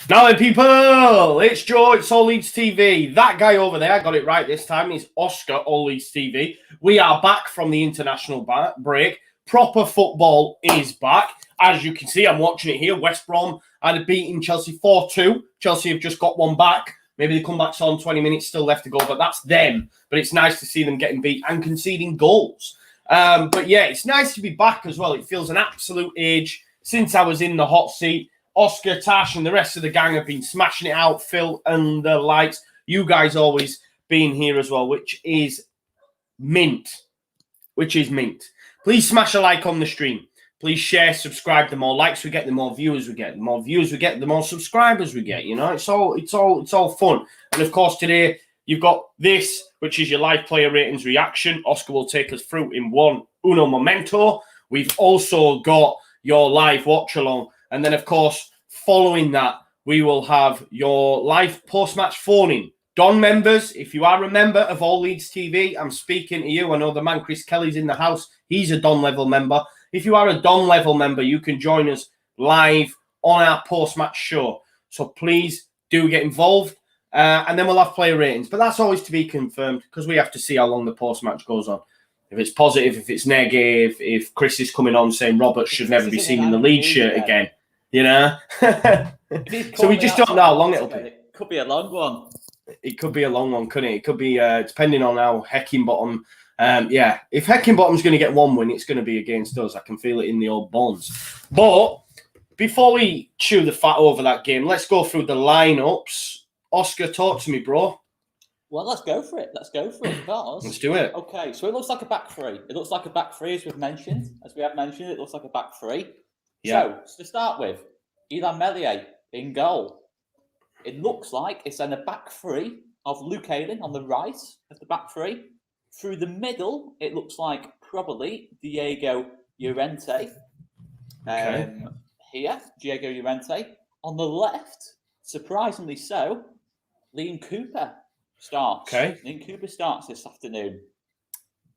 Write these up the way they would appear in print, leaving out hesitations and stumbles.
Now then, people, it's Joe, it's All Leeds TV. That guy over there, I got it right this time, is Oscar, All Leeds TV. We are back from the international break. Proper football is back. As you can see, I'm watching it here. West Brom had beaten Chelsea 4-2. Chelsea have just got one back. Maybe the comeback's on, 20 minutes still left to go, but that's them. But it's nice to see them getting beat and conceding goals. But yeah, it's nice to be back as well. It feels an absolute age since I was in the hot seat. Oscar, Tash, and the rest of the gang have been smashing it out. Phil and the lights. You guys always being here as well, which is mint. Please smash a like on the stream. Please share, subscribe. The more likes we get, the more viewers we get. The more viewers we get, the more subscribers we get. You know, it's all fun. And of course, today you've got this, which is your live player ratings reaction. Oscar will take us through in uno momento. We've also got your live watch along. And then, of course, following that, we will have your live post-match phone-in. Don members, if you are a member of All Leeds TV, I'm speaking to you. I know the man Chris Kelly's in the house. He's a Don level member. If you are a Don level member, you can join us live on our post-match show. So please do get involved. And then we'll have player ratings. But that's always to be confirmed because we have to see how long the post-match goes on. If it's positive, if it's negative, if Chris is coming on saying Roberts should never be seen in the Leeds shirt again. You know? So we just don't know how long it'll be. It could be a long one. It could be a long one, couldn't it? It could be, depending on how Heckingbottom... if Heckingbottom's going to get one win, it's going to be against us. I can feel it in the old bones. But before we chew the fat over that game, let's go through the lineups. Oscar, talk to me, bro. Well, let's go for it. Let's Let's do it. Okay, so it looks like a back three. It looks like a back three, as we have mentioned. It looks like a back three. Yeah. So, to start with, Ilan Meslier in goal. It looks like it's in a back three of Luke Ayling on the right of the back three. Through the middle, it looks like probably Diego Llorente. Here, Diego Llorente. On the left, surprisingly so, Liam Cooper starts. Okay. Liam Cooper starts this afternoon.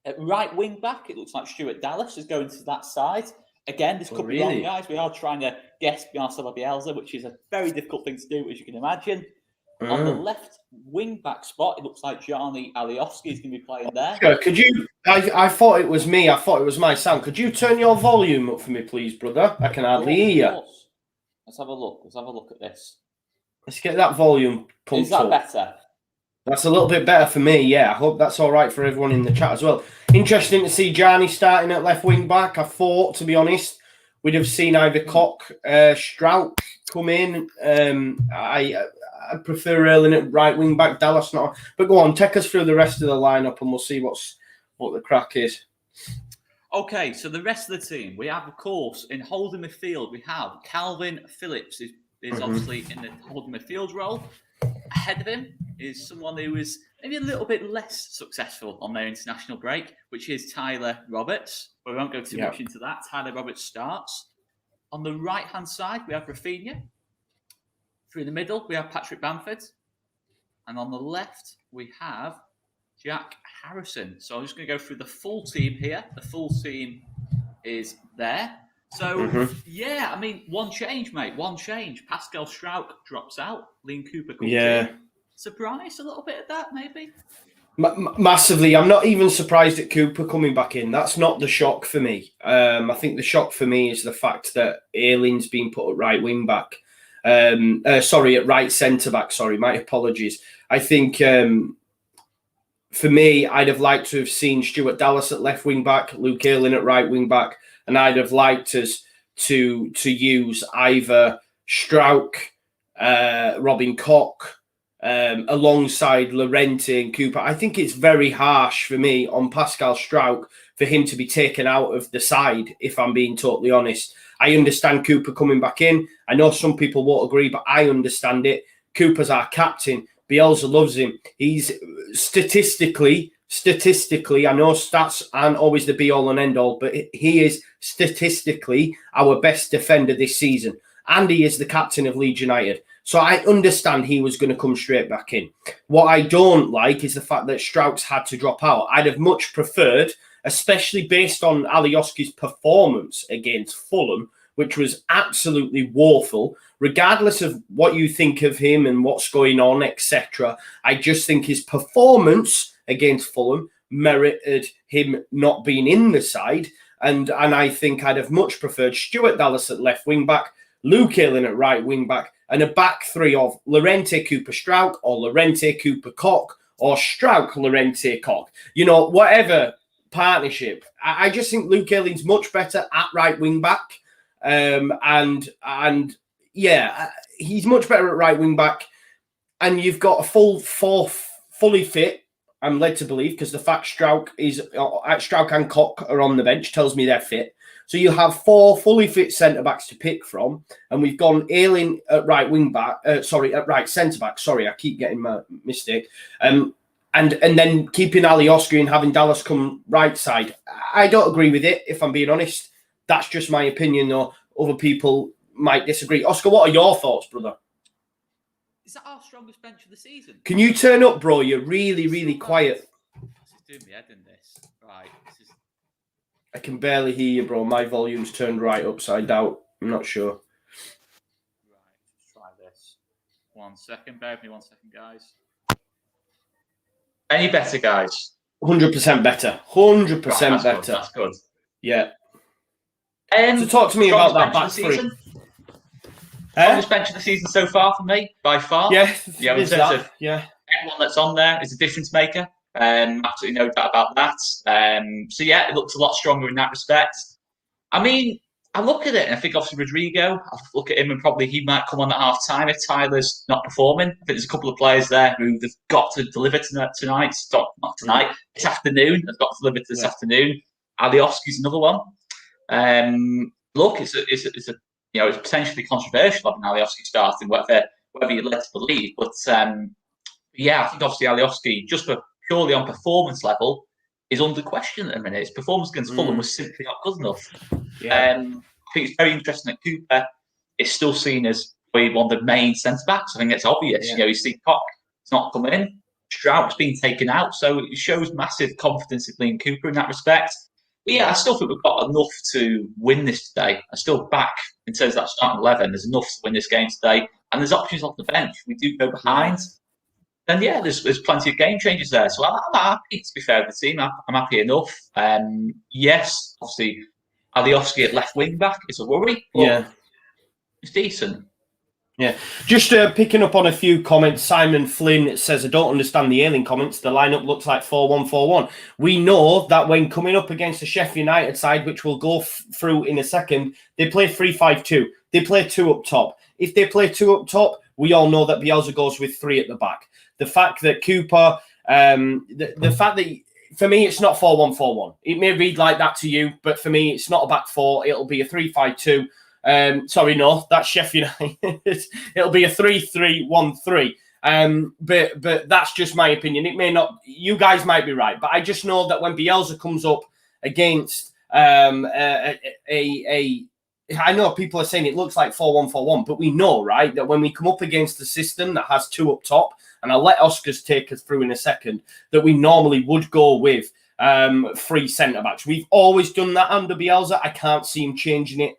At right wing back, it looks like Stuart Dallas is going to that side. Again, this could be wrong, guys. We are trying to guess Marcelo Bielsa, which is a very difficult thing to do, as you can imagine. On the left wing back spot, it looks like Johnny Alioski is going to be playing there. Could you? I thought it was me. I thought it was my sound. Could you turn your volume up for me, please, brother? I can hardly hear you. Let's have a look. Let's have a look at this. Let's get that volume pumped up. Is that better? That's a little bit better for me, yeah. I hope that's all right for everyone in the chat as well. Interesting to see Johnny starting at left wing back. I thought, to be honest, we'd have seen either Koch, Strauch come in. I prefer Erling at right wing back, Dallas not. But go on, take us through the rest of the lineup and we'll see what the crack is. Okay, so the rest of the team, we have, of course, in holding midfield, we have Calvin Phillips is obviously in the holding midfield role. Ahead of him is someone who is maybe a little bit less successful on their international break, which is Tyler Roberts. But we won't go too much into that. Tyler Roberts starts. On the right-hand side, we have Rafinha. Through the middle, we have Patrick Bamford. And on the left, we have Jack Harrison. So I'm just going to go through the full team here. The full team is there. So, yeah, I mean, one change, mate. One change. Pascal Strauch drops out. Liam Cooper comes in. Surprised a little bit of that, maybe? Massively. I'm not even surprised at Cooper coming back in. That's not the shock for me. I think the shock for me is the fact that Ayling's been put at right wing back. At right centre back. Sorry, my apologies. I think for me, I'd have liked to have seen Stuart Dallas at left wing back, Luke Ayling at right wing back, and I'd have liked us to use either Strauch, Robin Koch, alongside Llorente and Cooper. I think it's very harsh for me on Pascal Strauch for him to be taken out of the side, if I'm being totally honest. I understand Cooper coming back in. I know some people won't agree, but I understand it. Cooper's our captain. Bielsa loves him. He's statistically statistically, I know stats aren't always the be-all and end-all, but he is statistically our best defender this season. And he is the captain of Leeds United. So I understand he was going to come straight back in. What I don't like is the fact that Strauch's had to drop out. I'd have much preferred, especially based on Alioski's performance against Fulham, which was absolutely woeful, regardless of what you think of him and what's going on, etc. I just think his performance against Fulham merited him not being in the side. And I think I'd have much preferred Stuart Dallas at left wing-back, Luke Ayling at right wing-back, and a back three of Llorente Cooper-Strauch or Llorente Cooper-Koch or Strauch-Llorente-Koch. You know, whatever partnership. I just think Luke Ayling's much better at right wing-back. And yeah, he's much better at right wing-back. And you've got a fully fit, I'm led to believe, because the fact Strauch and Koch are on the bench tells me they're fit. So you have 4 fully fit centre-backs to pick from, and we've gone Ayling at right wing-back, at right centre-back. Sorry, I keep getting my mistake. And then keeping Alioski and having Dallas come right side. I don't agree with it, if I'm being honest. That's just my opinion, though. Other people might disagree. Oscar, what are your thoughts, brother? Is that our strongest bench of the season? Can you turn up, bro? You're really, really quiet. This is doing me head in this. Right. I can barely hear you, bro. My volume's turned right upside down. I'm not sure. Right. Let's try this. 1 second. Bear with me 1 second, guys. Any better, guys? 100% better. 100% right, better. That's good. Yeah. So talk to me about that back three. Strongest bench of the season so far for me, by far. Yeah, in terms of everyone that's on there is a difference maker. Absolutely no doubt about that. So yeah, it looks a lot stronger in that respect. I mean, I look at it and I think obviously Rodrigo, I look at him and probably he might come on at half time if Tyler's not performing. I think there's a couple of players there who they've got to deliver tonight. Not tonight, this afternoon. They've got to deliver this afternoon. Alioski's another one. Look, it's potentially controversial having Alioski starting, whatever you're led to believe. But yeah, I think obviously Alioski, just purely on performance level, is under question at the minute. His performance against Fulham was simply not good enough. Yeah. I think it's very interesting that Cooper is still seen as one of the main centre-backs. I think it's obvious. Yeah. You see Koch, it's not coming in. Strauch's been taken out. So it shows massive confidence in Liam Cooper in that respect. But yeah, I still think we've got enough to win this today. I'm still back in terms of that starting 11. There's enough to win this game today. And there's options off the bench. We do go behind. Then yeah, there's plenty of game changes there. So I'm happy, to be fair, with the team. I'm happy enough. Yes, obviously, Alioski at left wing back is a worry. But it's decent. Yeah. Just picking up on a few comments. Simon Flynn says, I don't understand the Ayling comments. The lineup looks like 4-1-4-1. We know that when coming up against the Sheffield United side, which we'll go through in a second, they play 3-5-2. They play 2 up top. If they play 2 up top, we all know that Bielsa goes with 3 at the back. The fact that Cooper, the fact that, for me, it's not 4-1-4-1. It may read like that to you, but for me, it's not a back 4. It'll be a 3-5-2. Sorry, no, that's Sheffield United. It'll be a 3-3-1-3. But that's just my opinion. It may not, you guys might be right, but I just know that when Bielsa comes up against I know people are saying it looks like 4-1-4-1, but we know, right, that when we come up against a system that has 2 up top, and I'll let Oscars take us through in a second, that we normally would go with 3 centre-backs. We've always done that under Bielsa. I can't see him changing it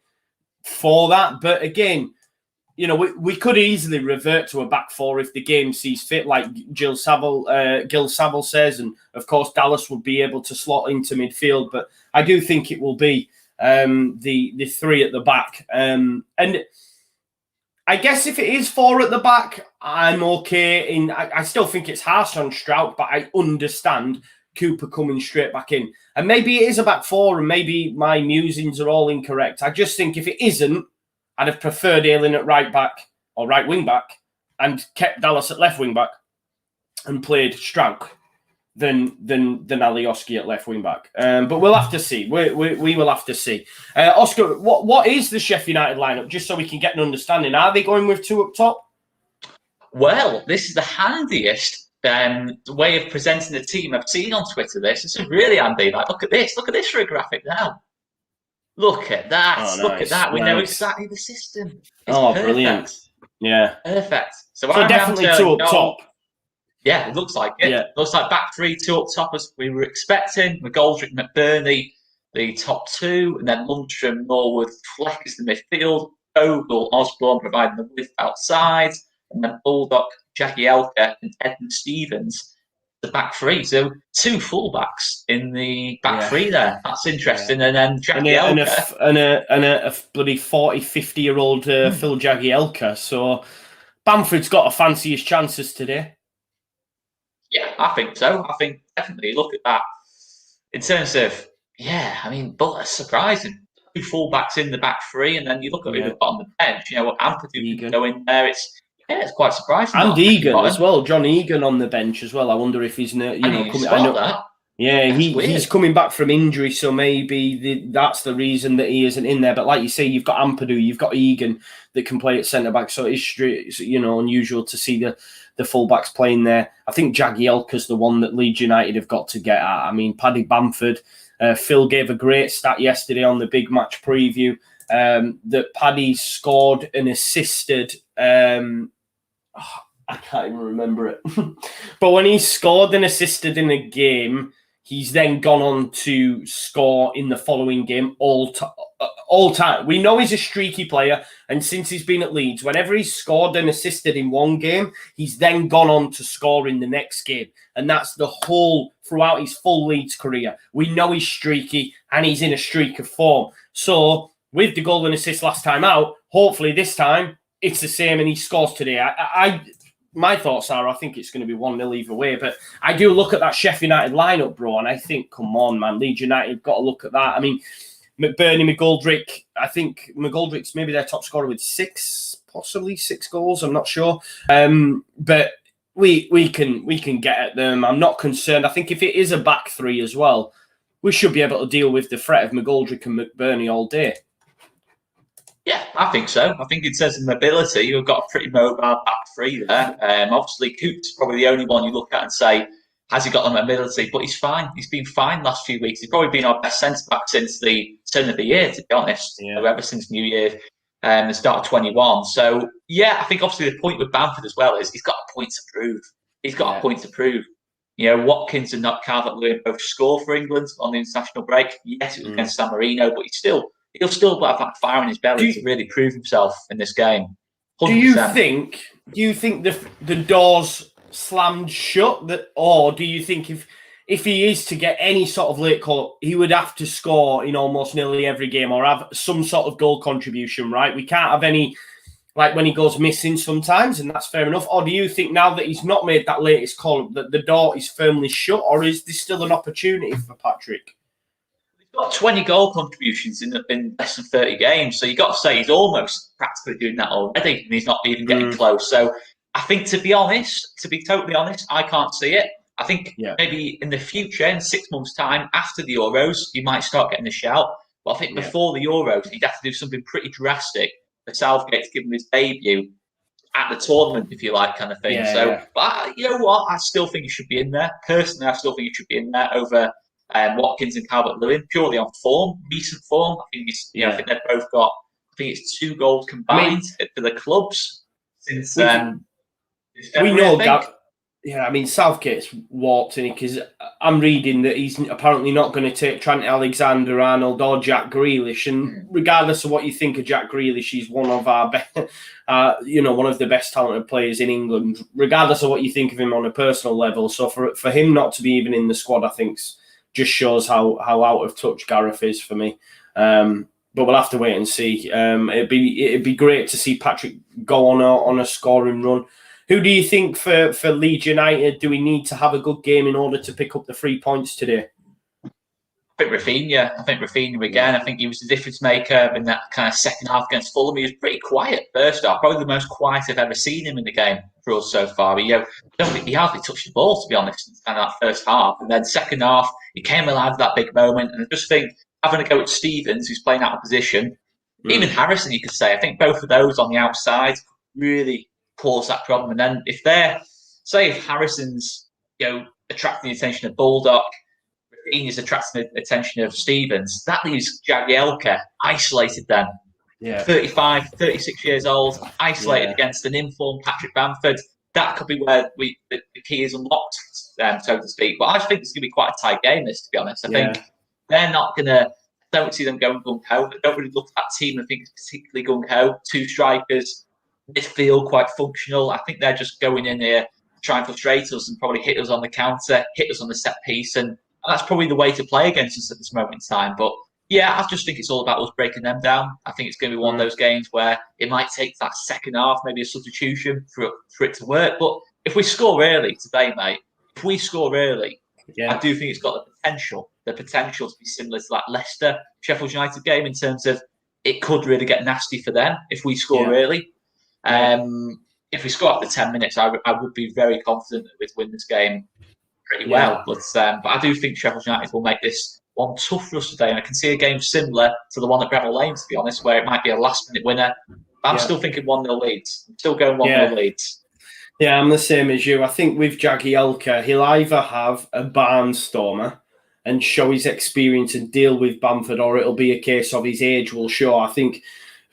for that. But again, we could easily revert to a back 4 if the game sees fit, like Gil Saville says, and of course Dallas would be able to slot into midfield. But I do think it will be the 3 at the back. And I guess if it is 4 at the back, I'm okay. I still think it's harsh on Strauch, but I understand Cooper coming straight back in. And maybe it is a back 4, and maybe my musings are all incorrect. I just think if it isn't, I'd have preferred Ayling at right back or right wing back and kept Dallas at left wing back and played Strauch than Alioski at left wing back. But we'll have to see. We will have to see. Oscar, what is the Sheffield United lineup? Just so we can get an understanding. Are they going with 2 up top? Well, this is the handiest way of presenting the team. I've seen on Twitter this. This is really handy. Like, look at this for a graphic now. Look at that. Oh, Look at nice, that. We know nice. exactly the system. It's Oh, perfect. brilliant. Yeah. Perfect. So So I'm definitely Ramsdale 2 in up goal. top. Yeah, it looks like it. Yeah. Looks like back 3, 2 up top as we were expecting. McGoldrick, McBurney, the top 2, and then Lundstram, Norwood, Fleck is the midfield. Ogle, Osborne providing the width outside, and then Baldock, Jagielka, and Edmund Stevens the back 3. So 2 fullbacks in the back 3 there. That's interesting. Yeah. And then Jagielka. And a bloody 40, 50-year-old Phil Jagielka. So Bamford's got to fancy his chances today. Yeah, I think so. I think definitely look at that. In terms of, but that's surprising. 2 fullbacks in the back 3, and then you look at who they've got on the bench. You know what Ampadu can go in there. It's quite surprising. And Egan as well. John Egan on the bench as well. I wonder if he's coming. I know that. Yeah, he's coming back from injury, so maybe that's the reason that he isn't in there. But like you say, you've got Ampadu, you've got Egan that can play at centre back, so it's unusual to see the fullbacks playing there. I think Jagielka's the one that Leeds United have got to get at. I mean, Paddy Bamford, Phil gave a great stat yesterday on the big match preview that Paddy scored and assisted. I can't even remember it. But when he scored and assisted in a game, he's then gone on to score in the following game all time. We know he's a streaky player, and since he's been at Leeds, whenever he's scored and assisted in one game, he's then gone on to score in the next game. And that's the whole, throughout his full Leeds career. We know he's streaky, and he's in a streak of form. So, with the goal and assist last time out, hopefully this time, it's the same and he scores today. My thoughts are, I think it's going to be 1-0 either way. But I do look at that Sheffield United lineup, bro, and I think, come on, man, Leeds United got to look at that. I mean, McBurney, McGoldrick, I think McGoldrick's maybe their top scorer with 6 goals. I'm not sure. But we can get at them. I'm not concerned. I think if it is a back 3 as well, we should be able to deal with the threat of McGoldrick and McBurney all day. Yeah, I think so. I think in terms of mobility, you've got a pretty mobile back 3 there. Obviously, Coop's probably the only one you look at and say, has he got the mobility? But he's fine. He's been fine last few weeks. He's probably been our best centre-back since the turn of the year, to be honest. Yeah. Ever since New Year, the start of 21. So, yeah, I think obviously the point with Bamford as well is he's got a point to prove. He's got a point to prove. You know, Watkins and not Calvert-Lewin both score for England on the international break. Yes, it was against San Marino, but he'll still have that fire in his belly to really prove himself in this game. 100%. Do you think the doors slammed shut, or do you think if he is to get any sort of late call, he would have to score in almost nearly every game or have some sort of goal contribution, right? We can't have any, like when he goes missing sometimes, and that's fair enough. Or do you think now that he's not made that latest call, that the door is firmly shut, or is there still an opportunity for Patrick? Got 20 goal contributions in less than 30 games. So you've got to say he's almost practically doing that already, and he's not even getting close. So I think, to be totally honest, I can't see it. I think maybe in the future, in 6 months' time, after the Euros, he might start getting a shout. But I think before the Euros, he'd have to do something pretty drastic for Southgate to give him his debut at the tournament, if you like, kind of thing. But you know what? I still think he should be in there. Personally, I still think he should be in there over Watkins and Calvert-Lewin, purely on form, recent form. I think I think they've both got. I think it's 2 goals combined for the clubs since. We know that. Yeah, I mean, Southgate's warped in it because I'm reading that he's apparently not going to take Trent Alexander-Arnold or Jack Grealish. And regardless of what you think of Jack Grealish, he's one of our one of the best talented players in England, regardless of what you think of him on a personal level. So for him not to be even in the squad, I think just shows how out of touch Gareth is for me. But we'll have to wait and see. It'd be great to see Patrick go on a scoring run. Who do you think for Leeds United, do we need to have a good game in order to pick up the 3 points today? I think Rafinha again. I think he was the difference maker in that kind of second half against Fulham. He was pretty quiet first half, probably the most quiet I've ever seen him in the game for us so far. He hardly touched the ball, to be honest, in that first half. And then second half, he came alive at that big moment. And I just think having a go at Stevens, who's playing out of position, even Harrison, you could say. I think both of those on the outside really cause that problem. And then if they're say if Harrison's attracting the attention of Baldock, Rafinha's attracting the attention of Stevens, that leaves Jagielka isolated then. Yeah. 35, 36 years old, isolated against an informed Patrick Bamford. That could be where the key is unlocked, so to speak. But I think it's going to be quite a tight game, this, to be honest. I think they're not going to, don't see them going gung-ho. I don't really look at that team and think it's particularly gung-ho. 2 strikers, midfield quite functional. I think they're just going in here, try and frustrate us and probably hit us on the counter, hit us on the set piece. And that's probably the way to play against us at this moment in time. But yeah, I just think it's all about us breaking them down. I think it's going to be one of those games where it might take that second half, maybe a substitution for it to work. But if we score early today, mate, I do think it's got the potential to be similar to that Leicester Sheffield United game in terms of it could really get nasty for them if we score early. If we score after 10 minutes, I would be very confident that we'd win this game pretty well. But I do think Sheffield United will make this one tough for us today, and I can see a game similar to the one at Bramall Lane, to be honest, where it might be a last-minute winner. I'm still thinking 1-0 Leeds. I'm still going 1-0 Leeds. Yeah, I'm the same as you. I think with Jagielka, he'll either have a barnstormer and show his experience and deal with Bamford, or it'll be a case of his age will show. I think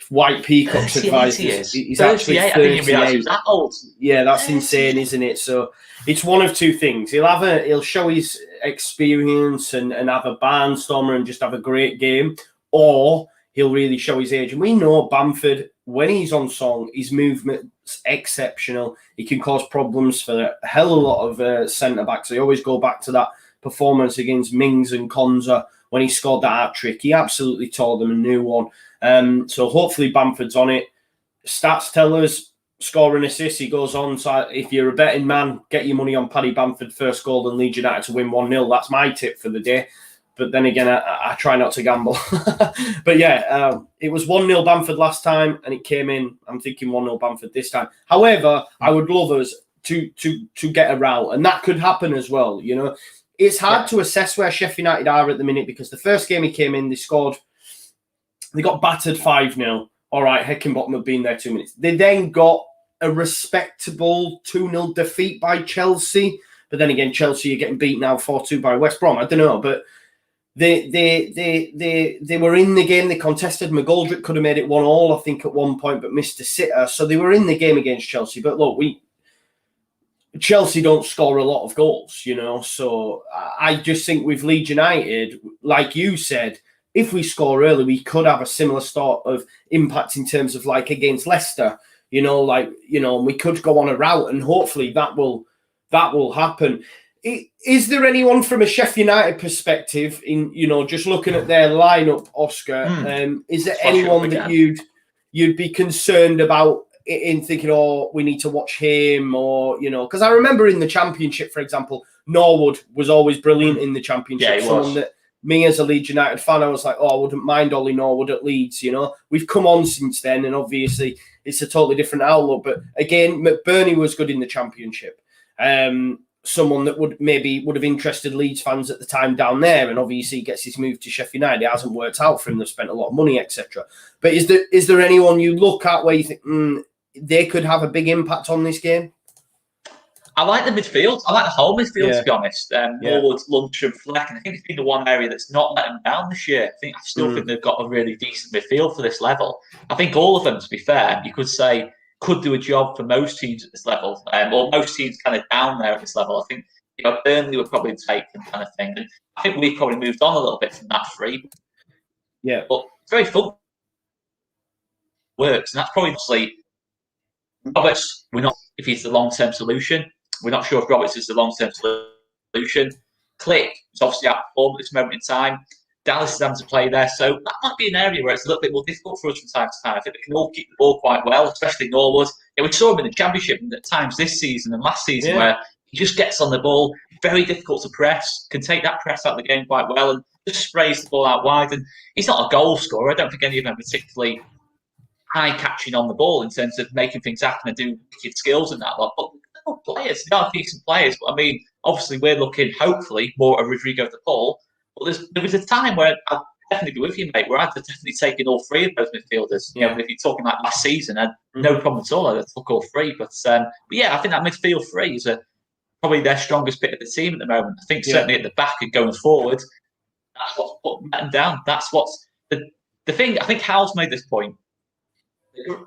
White Peacock's advice is he's actually 38. I didn't realise he was that old. Yeah, that's insane, isn't it? So it's one of two things. He'll show his experience and have a barnstormer and just have a great game, or he'll really show his age. And we know Bamford, when he's on song, his movement's exceptional. He can cause problems for a hell of a lot of centre-backs. I always go back to that performance against Mings and Konza when he scored that hat-trick. He absolutely tore them a new one. So hopefully Bamford's on it. Stats tell us, score and assist, he goes on. So if you're a betting man, get your money on Paddy Bamford, first goal and Leeds United to win 1-0. That's my tip for the day. But then again, I try not to gamble. But yeah, it was 1-0 Bamford last time and it came in. I'm thinking 1-0 Bamford this time. However, I would love us to get a rout, and that could happen as well. You know, it's hard to assess where Sheffield United are at the minute, because the first game he came in, they got battered 5-0. All right, Heckingbottom had been there 2 minutes. They then got a respectable 2-0 defeat by Chelsea. But then again, Chelsea are getting beat now 4-2 by West Brom. I don't know, but they were in the game. They contested. McGoldrick could have made it 1-1, I think, at one point, but missed a sitter. So they were in the game against Chelsea. But look, Chelsea don't score a lot of goals, you know. So I just think with Leeds United, like you said, if we score early, we could have a similar sort of impact in terms of like against Leicester, you know, we could go on a route, and hopefully that will happen. Is there anyone from a Sheffield United perspective, in just looking at their lineup, Oscar? Is there anyone that you'd be concerned about in thinking, oh, we need to watch him, or because I remember in the Championship, for example, Norwood was always brilliant in the Championship. Yeah, someone that me as a Leeds United fan, I was like, oh, I wouldn't mind Ollie Norwood at Leeds. We've come on since then, and obviously it's a totally different outlook. But again, McBurney was good in the Championship. Someone that would have interested Leeds fans at the time down there, and obviously he gets his move to Sheffield United. It hasn't worked out for him. They've spent a lot of money, etc. But is there anyone you look at where you think they could have a big impact on this game? I like the midfield. I like the whole midfield, to be honest. Norwood, Lundstram, Fleck, and I think it's been the one area that's not let them down this year. I still think they've got a really decent midfield for this level. I think all of them, to be fair, you could say could do a job for most teams at this level, or most teams kind of down there at this level. I think Burnley would probably take them kind of thing. And I think we've probably moved on a little bit from that three. Yeah. But it's very fun. Works. And that's probably mostly Roberts. We're not if he's the long-term solution. We're not sure if Roberts is the long-term solution. Click is obviously out of form at this moment in time. Dallas is having to play there, so that might be an area where it's a little bit more difficult for us from time to time. I think they can all keep the ball quite well, especially Norwood. We saw him in the Championship at times this season and last season where he just gets on the ball, very difficult to press, can take that press out of the game quite well and just sprays the ball out wide. And he's not a goal scorer. I don't think any of them are particularly high catching on the ball in terms of making things happen and doing wicked skills and that lot. But players, they are decent players. But I mean, obviously, we're looking hopefully more at Rodrigo de Paul. But there was a time where I definitely be with you, mate. Where I'd definitely taken all three of those midfielders. You know, if you're talking like last season, and no problem at all. I'd took all three. But yeah, I think that midfield three is probably their strongest bit of the team at the moment. I think certainly at the back and going forward, that's what's putting them down. That's what's the thing. I think Hal's made this point.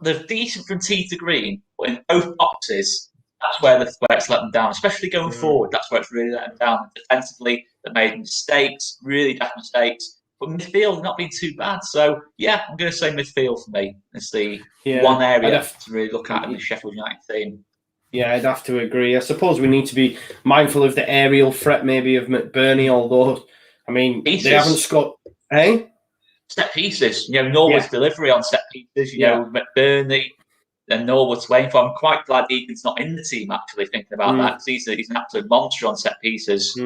They're decent from tee to green, but in both boxes, that's where it's let them down. Especially going forward, that's where it's really let them down. Defensively, they made mistakes, really bad mistakes. But midfield not been too bad. So yeah, I'm going to say midfield for me is the one area to really look at in the Sheffield United team. Yeah, I'd have to agree. I suppose we need to be mindful of the aerial threat maybe of McBurney, although, I mean, they haven't scored... Eh? Set pieces. You know, Norwood's delivery on set pieces, you know, McBurney and Norwood's waiting for. I'm quite glad Egan's not in the team, actually, thinking about that, because he's an absolute monster on set pieces.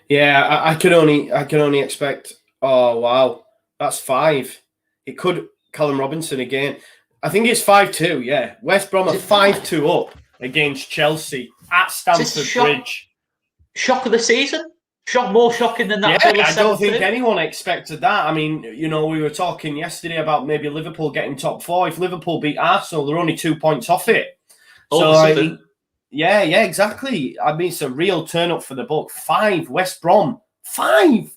Yeah, I can only expect... Oh, wow. That's 5. It could... Callum Robinson again. I think it's 5-2, yeah. West Brom are 5-2 up against Chelsea at Stamford Bridge. Shock of the season? More shocking than that. Yeah, I don't think anyone expected that. I mean, you know, we were talking yesterday about maybe Liverpool getting top 4. If Liverpool beat Arsenal, they're only 2 points off it. Yeah, exactly. I mean, it's a real turn up for the book. 5, West Brom. 5!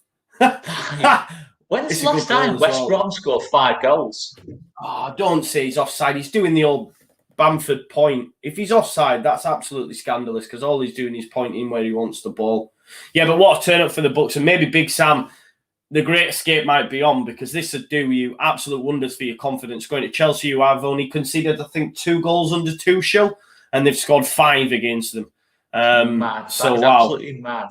When's the last time West Brom scored 5 goals? Oh, don't say he's offside. He's doing the old Bamford point. If he's offside, that's absolutely scandalous because all he's doing is pointing where he wants the ball. Yeah, but what a turn up for the Bucks. And maybe Big Sam, the great escape might be on because this would do you absolute wonders for your confidence. Going to Chelsea, who have only conceded, I think, 2 goals under Tuchel, and they've scored 5 against them. Mad. That's absolutely mad.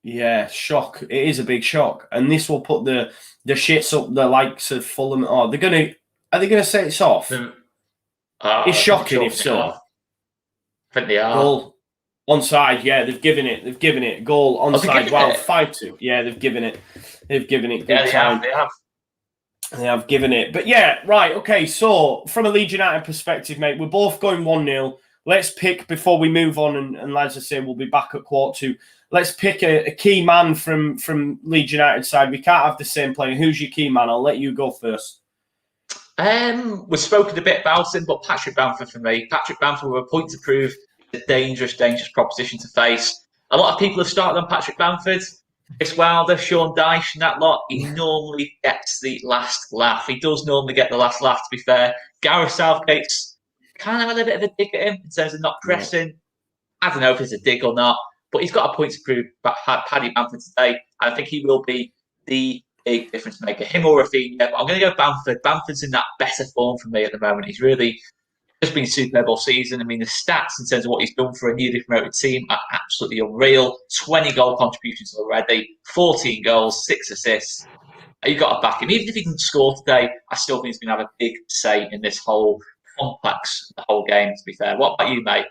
Yeah, shock. It is a big shock. And this will put the shits up the likes of Fulham. Oh, are they gonna say it's off? It's shocking if so. I think they are. Goal. Onside, yeah, they've given it. Goal onside. Wow, 5-2. Yeah, they've given it. Good time. They have given it. But yeah, right, okay. So from a Leeds United perspective, mate, we're both going 1-0. Let's pick before we move on, and as I say, we'll be back at 1:45. Let's pick a key man from Leeds United side. We can't have the same player. Who's your key man? I'll let you go first. We've spoken a bit about him, but Patrick Bamford for me. Patrick Bamford with a point to prove. A dangerous proposition to face. A lot of people have started on Patrick Bamford. Chris Wilder, Sean Dyche, and that lot. He normally gets the last laugh. He does normally get the last laugh, to be fair. Gareth Southgate's kind of had a bit of a dig at him in terms of not pressing. I don't know if it's a dig or not, but he's got a point to prove about Paddy Bamford today. And I think he will be the big difference maker. Him or Rafinha, but I'm going to go Bamford. Bamford's in that better form for me at the moment. He's really just been superb all season. I mean, the stats in terms of what he's done for a newly promoted team are absolutely unreal. 20 goal contributions already, 14 goals, 6 assists. You've got to back him. Even if he can score today, I still think he's going to have a big say in this whole complex, the whole game, to be fair. What about you, mate?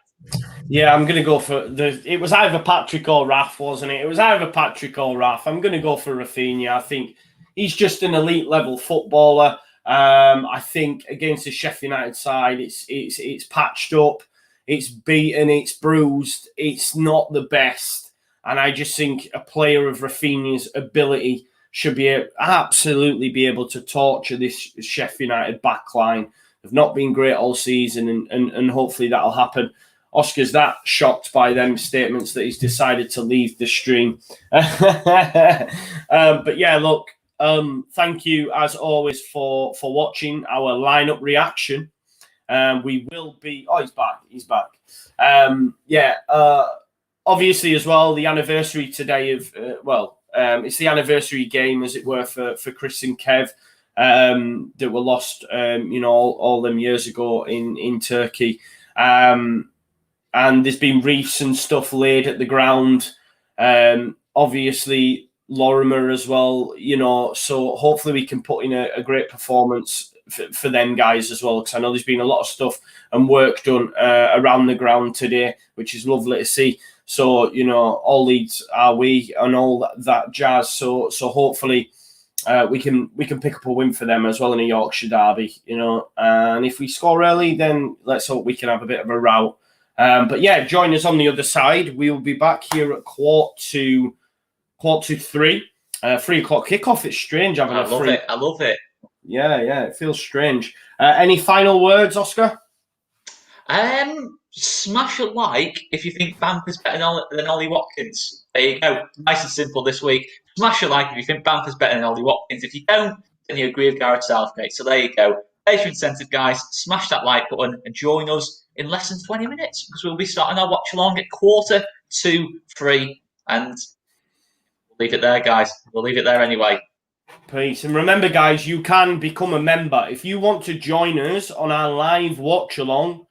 Yeah, I'm going to go for it was either Patrick or Raf, wasn't it? It was either Patrick or Raf. I'm going to go for Rafinha. I think he's just an elite level footballer. I think against the Sheffield United side, it's patched up, it's beaten, it's bruised, it's not the best. And I just think a player of Rafinha's ability should absolutely be able to torture this Sheffield United backline. They've not been great all season, and hopefully that'll happen. Oscar's that shocked by them statements that he's decided to leave the stream. But yeah, look, thank you as always for watching our lineup reaction. We will be. Oh, he's back. Obviously as well, the anniversary today of it's the anniversary game, as it were, for Chris and Kev that were lost, all them years ago in Turkey. And there's been wreaths and stuff laid at the ground. Obviously, Lorimer as well, so hopefully we can put in a great performance for them guys as well, because I know there's been a lot of stuff and work done around the ground today, which is lovely to see. So, all Leeds are we and all that jazz. So hopefully we can pick up a win for them as well in a Yorkshire derby, and if we score early, then let's hope we can have a bit of a rout. But yeah, join us on the other side. We will be back here at 2:45. 3 o'clock kickoff. It's strange having I love it. I love it. Yeah, it feels strange. Any final words, Oscar? Smash a like if you think Bamford's better than Ollie Watkins. There you go. Nice and simple this week. Smash a like if you think Bamford's better than Ollie Watkins. If you don't, then you agree with Gareth Southgate. So there you go. There's your incentive, guys. Smash that like button and join us in less than 20 minutes because we'll be starting our watch along at 2:45. And we'll leave it there, guys. We'll leave it there anyway. Peace. And remember, guys, you can become a member. If you want to join us on our live watch along,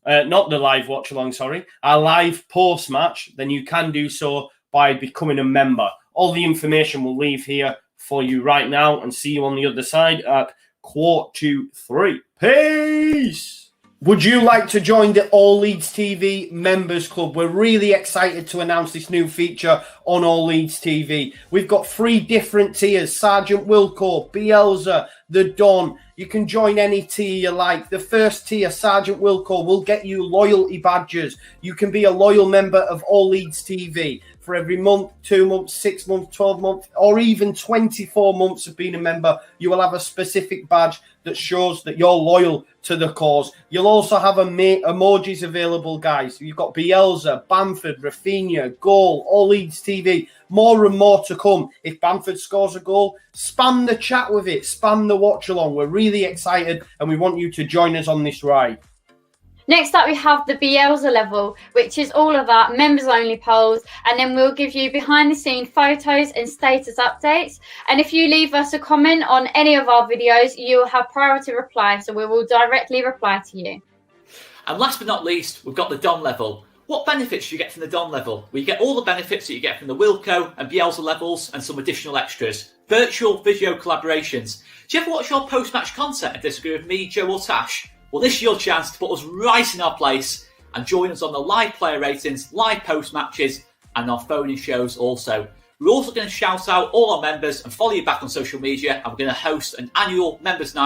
not the live watch along, sorry, our live post match, then you can do so by becoming a member. All the information we'll leave here for you right now and see you on the other side at 2:45. Peace. Would you like to join the All Leeds TV Members Club? We're really excited to announce this new feature on All Leeds TV. We've got 3 different tiers: Sergeant Wilco, Bielsa, The Don. You can join any tier you like. The first tier, Sergeant Wilco, will get you loyalty badges. You can be a loyal member of All Leeds TV for every month, 2 months, 6 months, 12 months, or even 24 months of being a member. You will have a specific badge that shows that you're loyal to the cause. You'll also have emojis available, guys. You've got Bielsa, Bamford, Rafinha, goal, All Leeds TV. More and more to come. If Bamford scores a goal, spam the chat with it. Spam the watch along. We're really excited and we want you to join us on this ride. Next up, we have the Bielsa level, which is all of our members-only polls, and then we'll give you behind-the-scenes photos and status updates. And if you leave us a comment on any of our videos, you will have priority reply, so we will directly reply to you. And last but not least, we've got the Don level. What benefits do you get from the Don level? Well, you get all the benefits that you get from the Wilco and Bielsa levels and some additional extras. Virtual video collaborations. Do you ever watch your post-match content and disagree with me, Joe or Tash? Well, this is your chance to put us right in our place and join us on the live player ratings, live post matches, and our phone-in shows also. We're also going to shout out all our members and follow you back on social media, and we're going to host an annual members' night